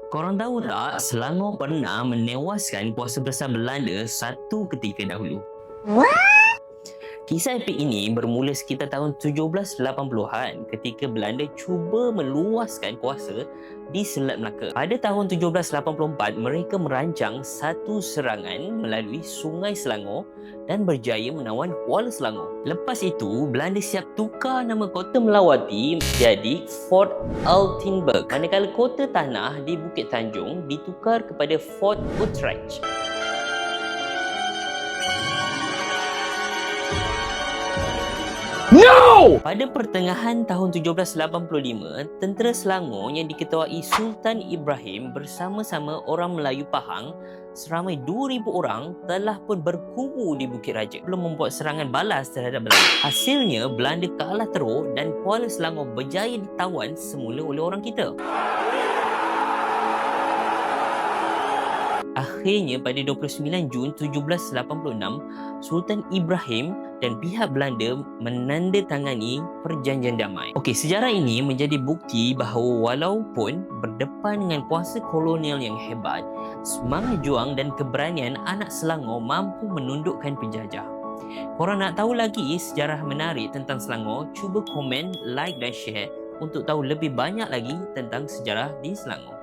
Korang tahu tak, Selangor pernah menewaskan kuasa besar Belanda satu ketika dahulu. Kisah epik ini bermula sekitar tahun 1780-an ketika Belanda cuba meluaskan kuasa di Selat Melaka. Pada tahun 1784, mereka merancang satu serangan melalui Sungai Selangor dan berjaya menawan Kuala Selangor. Lepas itu, Belanda siap tukar nama kota melawati jadi Fort Altenburg, manakala kota tanah di Bukit Tanjung ditukar kepada Fort Utrecht. No! Pada pertengahan tahun 1785, tentera Selangor yang diketuai Sultan Ibrahim bersama-sama orang Melayu Pahang seramai 2,000 orang telah pun berkubu di Bukit Raja belum membuat serangan balas terhadap Belanda. Hasilnya, Belanda kalah teruk dan Kuala Selangor berjaya ditawan semula oleh orang kita. Akhirnya pada 29 Jun 1786, Sultan Ibrahim dan pihak Belanda menandatangani perjanjian damai. Okey, sejarah ini menjadi bukti bahawa walaupun berdepan dengan kuasa kolonial yang hebat, semangat juang dan keberanian anak Selangor mampu menundukkan penjajah. Korang nak tahu lagi sejarah menarik tentang Selangor? Cuba komen, like dan share untuk tahu lebih banyak lagi tentang sejarah di Selangor.